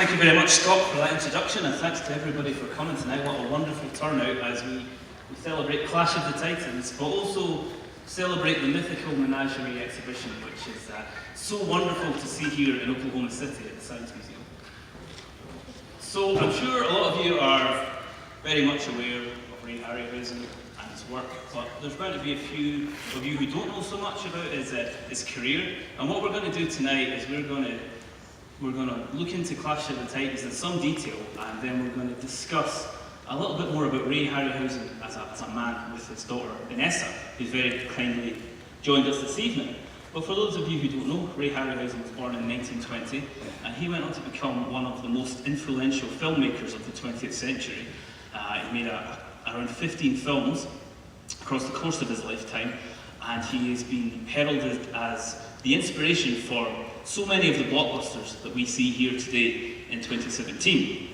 Thank you very much, Scott, for that introduction, and thanks to everybody for coming tonight. What a wonderful turnout as we celebrate Clash of the Titans, but also celebrate the Mythical Menagerie exhibition, which is so wonderful to see here in Oklahoma City at the Science Museum. So I'm sure a lot of you are very much aware of Ray Harryhausen and his work, but there's going to be a few of you who don't know so much about his career. And what we're going to do tonight is we're going to look into Clash of the Titans in some detail, and then we're going to discuss a little bit more about Ray Harryhausen as a man with his daughter Vanessa, who's very kindly joined us this evening. But for those of you who don't know, Ray Harryhausen was born in 1920, and he went on to become one of the most influential filmmakers of the 20th century. He made around 15 films across the course of his lifetime, and he has been heralded as the inspiration for so many of the blockbusters that we see here today in 2017.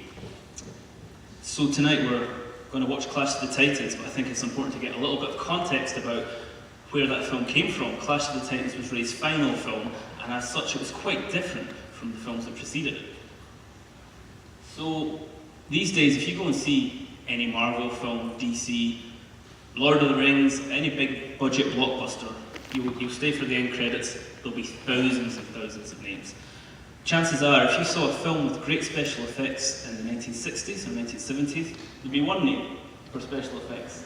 So tonight we're going to watch Clash of the Titans, but I think it's important to get a little bit of context about where that film came from. Clash of the Titans was Ray's final film, and as such it was quite different from the films that preceded it. So these days, if you go and see any Marvel film, DC, Lord of the Rings, any big budget blockbuster, you'll stay for the end credits. There'll be thousands and thousands of names. Chances are, if you saw a film with great special effects in the 1960s or 1970s, there'd be one name for special effects.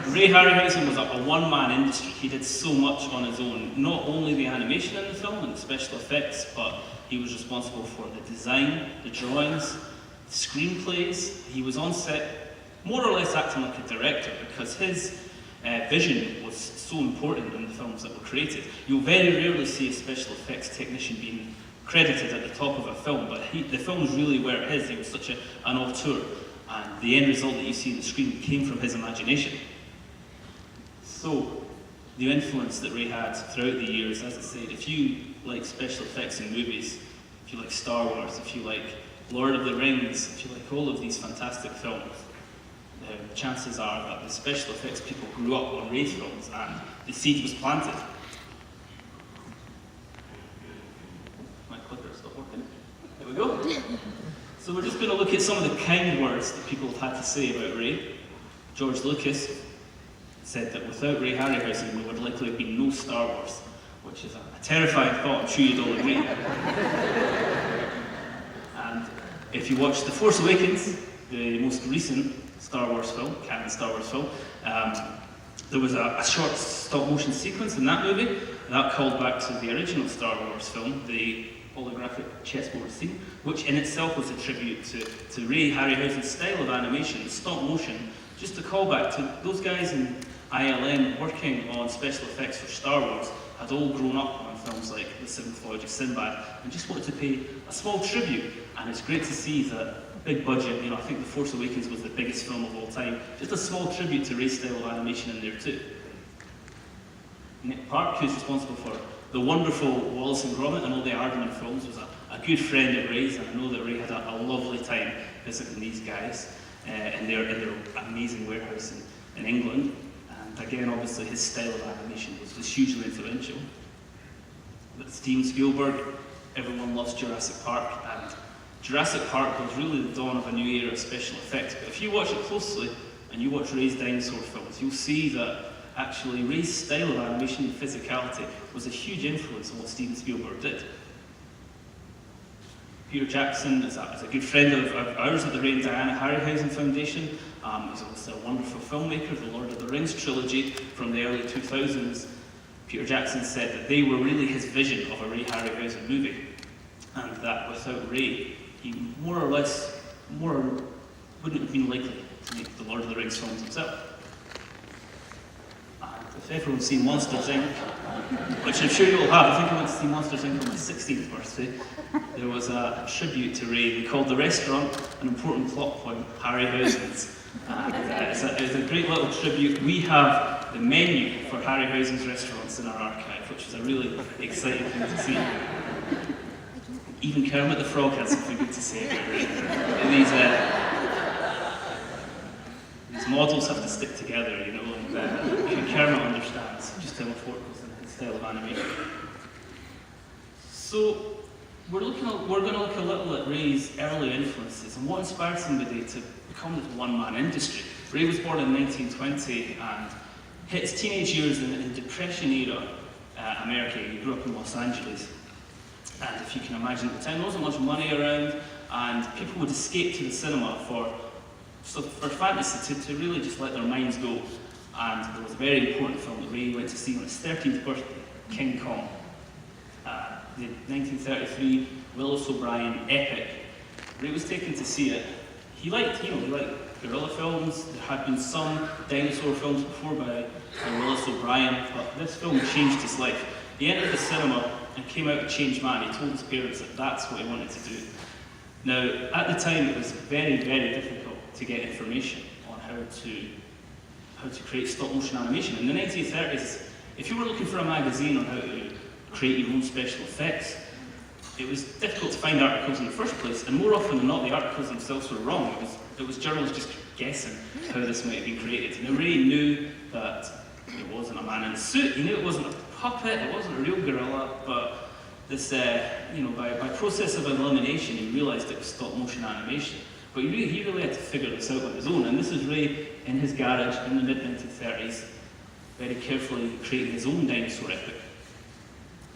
Ray Harryhausen was a one-man industry. He did so much on his own. Not only the animation in the film and the special effects, but he was responsible for the design, the drawings, the screenplays. He was on set more or less acting like a director because his vision was so important in the films that were created. You'll very rarely see a special effects technician being credited at the top of a film, but the films really were his. He was such an auteur, and the end result that you see on the screen came from his imagination. So, the influence that Ray had throughout the years, as I said, if you like special effects in movies, if you like Star Wars, if you like Lord of the Rings, if you like all of these fantastic films, chances are that the special effects people grew up on Ray's films and the seed was planted. My clicker stopped working. There we go. So we're just going to look at some of the kind words that people have had to say about Ray. George Lucas said that without Ray Harryhausen there would likely have been no Star Wars, which is a terrifying thought. I'm sure you'd all agree. And if you watch The Force Awakens, the most recent Star Wars film, canon Star Wars film, there was a short stop-motion sequence in that movie that called back to the original Star Wars film, the holographic chessboard scene, which in itself was a tribute to Ray Harryhausen's style of animation, stop-motion, just a callback to those guys in ILM working on special effects for Star Wars had all grown up on films like The Seventh Voyage of Sinbad and just wanted to pay a small tribute. And it's great to see that big budget, I think The Force Awakens was the biggest film of all time. Just a small tribute to Ray's style of animation in there too. Nick Park, who's responsible for the wonderful Wallace and Gromit and all the Aardman films, was a good friend of Ray's, and I know that Ray had a lovely time visiting these guys in their amazing warehouse in England. And again, obviously, his style of animation was hugely influential. But Steven Spielberg, everyone loves Jurassic Park, and Jurassic Park was really the dawn of a new era of special effects. But if you watch it closely, and you watch Ray's dinosaur films, you'll see that actually Ray's style of animation and physicality was a huge influence on what Steven Spielberg did. Peter Jackson is a good friend of ours at the Ray and Diana Harryhausen Foundation. He's also a wonderful filmmaker. The Lord of the Rings trilogy from the early 2000s. Peter Jackson said that they were really his vision of a Ray Harryhausen movie, and that without Ray, he more or less wouldn't have been likely to make the Lord of the Rings films himself. And if everyone's seen Monsters Inc., which I'm sure you all have, I think I went to see Monsters Inc. on my 16th birthday, there was a tribute to Ray. They called the restaurant an important plot point, Harryhausen's. And it's a great little tribute. We have the menu for Harryhausen's restaurants in our archive, which is a really exciting thing to see. Even Kermit the Frog had something good to say about Ray. These models have to stick together, and Kermit understands just how important it is in his style of animation. So, we're going to look a little at Ray's early influences and what inspired somebody to become this one-man industry. Ray was born in 1920 and hit his teenage years in Depression-era America. He grew up in Los Angeles. And if you can imagine, at the time there wasn't much money around, and people would escape to the cinema for fantasy, to really just let their minds go. And there was a very important film that Ray went to see on his 13th birthday, King Kong. The 1933 Willis O'Brien epic. Ray was taken to see it. He liked gorilla films. There had been some dinosaur films before by Willis O'Brien, but this film changed his life. He entered the cinema and came out a changed man. He told his parents that that's what he wanted to do. Now, at the time, it was very, very difficult to get information on how to create stop-motion animation. In the 1930s, if you were looking for a magazine on how to create your own special effects, it was difficult to find articles in the first place, and more often than not, the articles themselves were wrong. It was journalists just guessing how this might have been created. Now, Ray knew that it wasn't a man in a suit, he knew it wasn't a puppet, it wasn't a real gorilla, but this, by process of elimination, he realised it was stop-motion animation. But he really had to figure this out on his own, and this is Ray in his garage in the mid-1930s, very carefully creating his own dinosaur epic.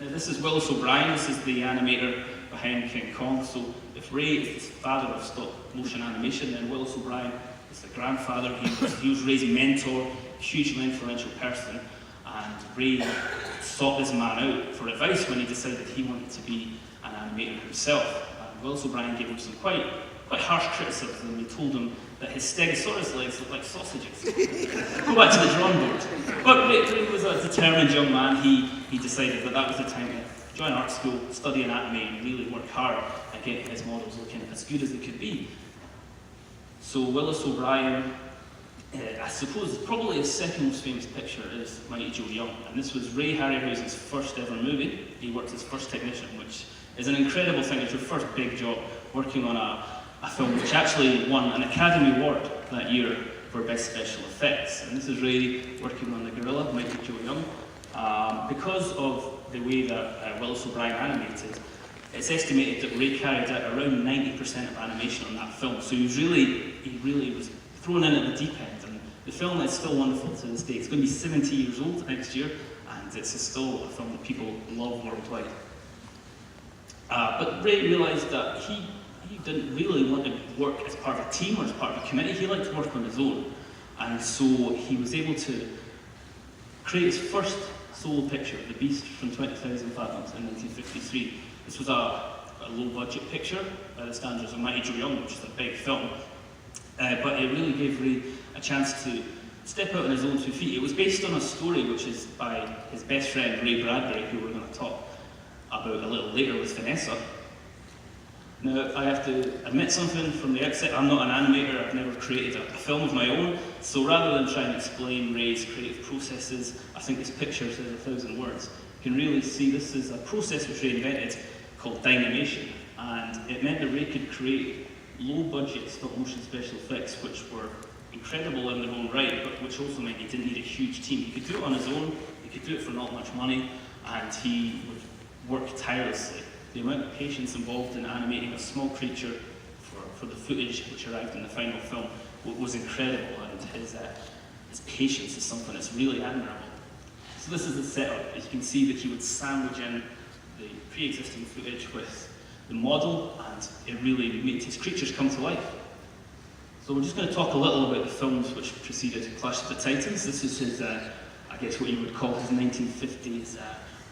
Now, this is Willis O'Brien. This is the animator behind King Kong. So if Ray is the father of stop-motion animation, then Willis O'Brien is the grandfather. He was Ray's mentor, hugely influential person, and Ray sought this man out for advice when he decided he wanted to be an animator himself. Willis O'Brien gave him some quite harsh criticism. He told him that his Stegosaurus legs looked like sausages. Go back to the drawing board. But Ray was a determined young man. He decided that was the time to join art school, study anatomy, and really work hard at getting his models looking as good as they could be. So Willis O'Brien, I suppose probably his second most famous picture is Mighty Joe Young, and this was Ray Harryhausen's first ever movie. He worked as first technician, which is an incredible thing. It's your first big job, working on a film which actually won an Academy Award that year for Best Special Effects. And this is Ray working on the gorilla, Mighty Joe Young. Because of the way that Willis O'Brien animated, it's estimated that Ray carried out around 90% of animation on that film. So he really was thrown in at the deep end. And the film is still wonderful to this day. It's going to be 70 years old next year, and it's still a film that people love worldwide. But Ray realised that he didn't really want to work as part of a team or as part of a committee. He liked to work on his own. And so he was able to create his first solo picture, The Beast from 20,000 Fathoms in 1953. This was a low-budget picture by the standards of Mighty Joe Young, which is a big film. But it really gave Ray a chance to step out on his own 2 feet. It was based on a story which is by his best friend, Ray Bradbury, who we're going to talk about a little later with Vanessa. Now, I have to admit something from the outset. I'm not an animator. I've never created a film of my own. So rather than trying to explain Ray's creative processes, I think this picture says 1,000 words. You can really see this is a process which Ray invented called dynamation. And it meant that Ray could create low-budget stop-motion special effects which were incredible in their own right, but which also meant he didn't need a huge team. He could do it on his own, he could do it for not much money, and he would work tirelessly. The amount of patience involved in animating a small creature for the footage which arrived in the final film was incredible, and his patience is something that's really admirable. So this is the setup. As you can see that he would sandwich in the pre-existing footage with the model, and it really made his creatures come to life. So we're just going to talk a little about the films which preceded Clash of the Titans. This is his, I guess what you would call his 1950s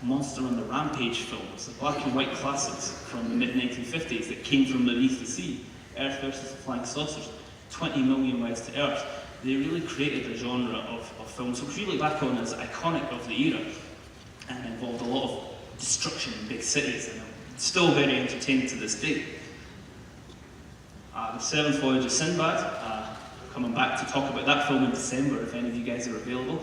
Monster on the Rampage films, the black and white classics from the mid-1950s that came from beneath the sea. Earth versus the Flying Saucers, 20 Million Miles to Earth. They really created a genre of films which we look back on as iconic of the era, and involved a lot of destruction in big cities, and still very entertaining to this day. The Seventh Voyage of Sinbad, coming back to talk about that film in December if any of you guys are available.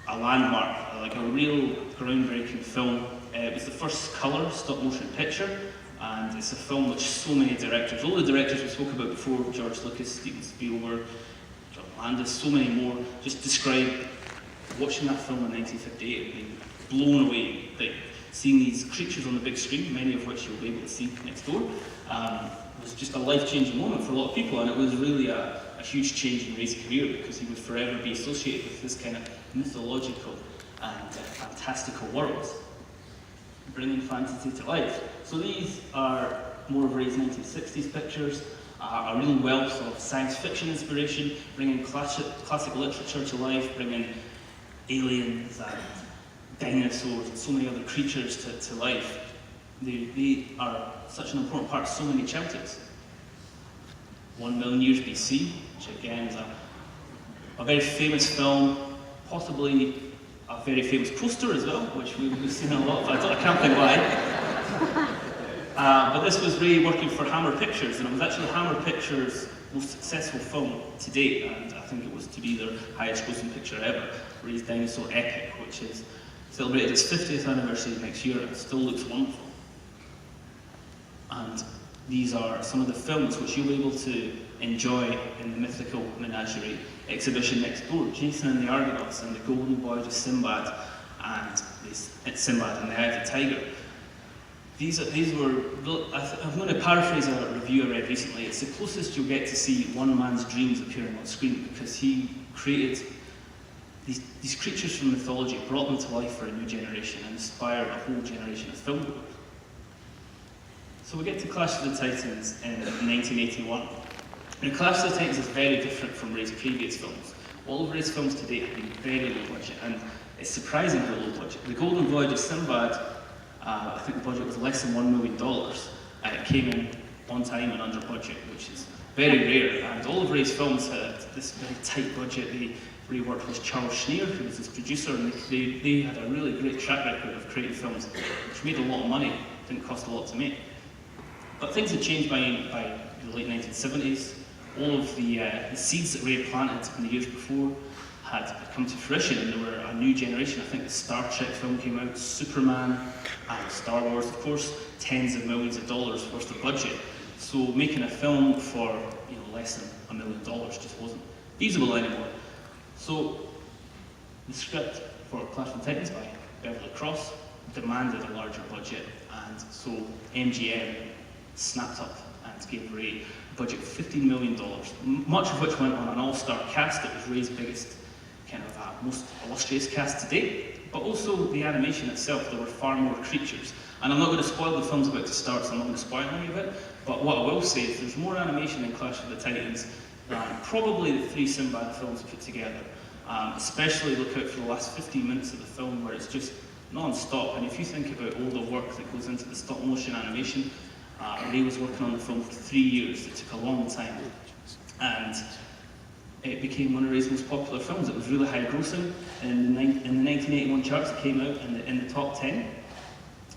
A landmark, like a real groundbreaking film. It was the first colour stop-motion picture, and it's a film which so many directors, all the directors we spoke about before, George Lucas, Steven Spielberg, John Landis, so many more, just describe watching that film in 1958 and being blown away. Like, seeing these creatures on the big screen, many of which you'll be able to see next door, was just a life-changing moment for a lot of people, and it was really a huge change in Ray's career because he would forever be associated with this kind of mythological and fantastical world, bringing fantasy to life. So these are more of Ray's 1960s pictures, a real wealth of science fiction inspiration, bringing classic literature to life, bringing aliens and dinosaurs and so many other creatures to life. They are such an important part of so many chapters. 1 million years BC, which again is a very famous film, possibly a very famous poster as well, which we've seen a lot of. I can't think why. But this was Ray working for Hammer Pictures, and it was actually Hammer Pictures' most successful film to date, and I think it was to be their highest grossing picture ever, Ray's dinosaur epic, which is celebrated its 50th anniversary next year, and it still looks wonderful. And these are some of the films which you'll be able to enjoy in the Mythical Menagerie exhibition next door. Jason and the Argonauts and the Golden Voyage of Sinbad and Sinbad and the Eye of the Tiger. These were, I'm going to paraphrase a review I read recently. It's the closest you'll get to see one man's dreams appearing on screen, because he created these creatures from mythology, brought them to life for a new generation and inspired a whole generation of filmgoers. So we get to Clash of the Titans in 1981. Now, Clash of the Titans is very different from Ray's previous films. All of Ray's films to date have been very low budget, and it's surprisingly low budget. The Golden Voyage of Sinbad, I think the budget was less than $1 million. It came in on time and under budget, which is very rare. And all of Ray's films had this very tight budget. Ray worked with Charles Schneer, who was his producer, and they had a really great track record of creating films which made a lot of money, didn't cost a lot to make. But things had changed by the late 1970s. All of the seeds that Ray had planted in the years before had come to fruition, and there were a new generation. I think the Star Trek film came out, Superman, and Star Wars, of course, tens of millions of dollars worth of budget. So making a film for less than $1 million just wasn't feasible anymore. So the script for Clash of the Titans by Beverly Cross demanded a larger budget, and so MGM snapped up and gave Ray a budget of $15 million, much of which went on an all-star cast. It was Ray's biggest, most illustrious cast to date, but also the animation itself. There were far more creatures. And I'm not going to spoil the film's about to start, so I'm not going to spoil any of it, but what I will say is there's more animation in Clash of the Titans than probably the 3 Sinbad films put together. Especially look out for the last 15 minutes of the film, where it's just non-stop. And if you think about all the work that goes into the stop motion animation, Ray was working on the film for 3 years. It took a long time, and it became one of Ray's most popular films. It was really high grossing. In the 1981 charts, it came out in the top 10,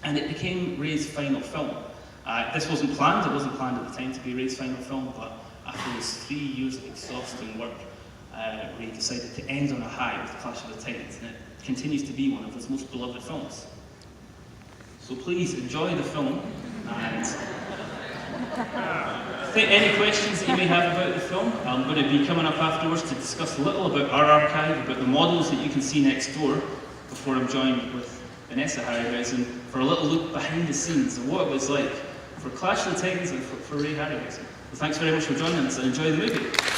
and it became Ray's final film. This wasn't planned. It wasn't planned at the time to be Ray's final film, but after his 3 years of exhausting work, Ray decided to end on a high with Clash of the Titans, and it continues to be one of his most beloved films. So please enjoy the film, and any questions that you may have about the film, I'm going to be coming up afterwards to discuss a little about our archive, about the models that you can see next door, before I'm joined with Vanessa Harryhausen for a little look behind the scenes of what it was like for Clash of the Titans and for Ray Harryhausen. Well, thanks very much for joining us, and enjoy the movie.